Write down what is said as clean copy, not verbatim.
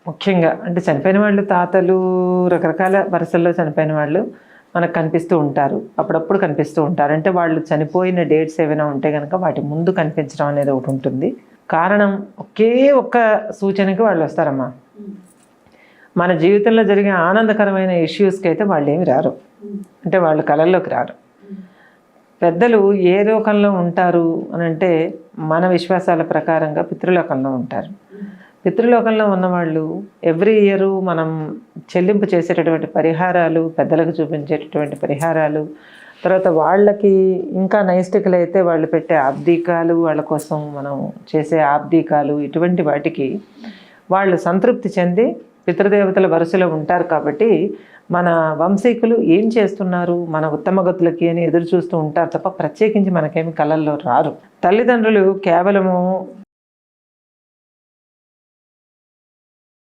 ముఖ్యంగా అంటే చనిపోయిన వాళ్ళు తాతలు రకరకాల వరుసల్లో చనిపోయిన వాళ్ళు మనకు కనిపిస్తూ ఉంటారు, అప్పుడప్పుడు కనిపిస్తూ ఉంటారు. అంటే వాళ్ళు చనిపోయిన డేట్స్ ఏమైనా ఉంటే కనుక వాటి ముందు కనిపించడం అనేది ఒకటి ఉంటుంది. కారణం ఒకే ఒక్క సూచనకి వాళ్ళు వస్తారమ్మా. మన జీవితంలో జరిగే ఆనందకరమైన ఇష్యూస్కి అయితే వాళ్ళు ఏమి రారు, అంటే వాళ్ళు కళల్లోకి రారు. పెద్దలు ఏ లోకంలో ఉంటారు అని అంటే మన విశ్వాసాల ప్రకారంగా పితృలోకంలో ఉంటారు. పితృలోకంలో ఉన్నవాళ్ళు ఎవ్రీ ఇయర్ మనం చెల్లింపు చేసేటటువంటి పరిహారాలు, పెద్దలకు చూపించేటటువంటి పరిహారాలు, తర్వాత వాళ్ళకి ఇంకా నైష్టికులు అయితే వాళ్ళు పెట్టే ఆబ్దీకాలు, వాళ్ళ కోసం మనం చేసే ఆబ్దీకాలు, ఇటువంటి వాటికి వాళ్ళు సంతృప్తి చెంది పితృదేవతల వరుసలో ఉంటారు. కాబట్టి మన వంశీకులు ఏం చేస్తున్నారు మన ఉత్తమ గతులకి అని ఎదురు చూస్తూ ఉంటారు తప్ప ప్రత్యేకించి మనకేమి కళల్లో రారు. తల్లిదండ్రులు కేవలము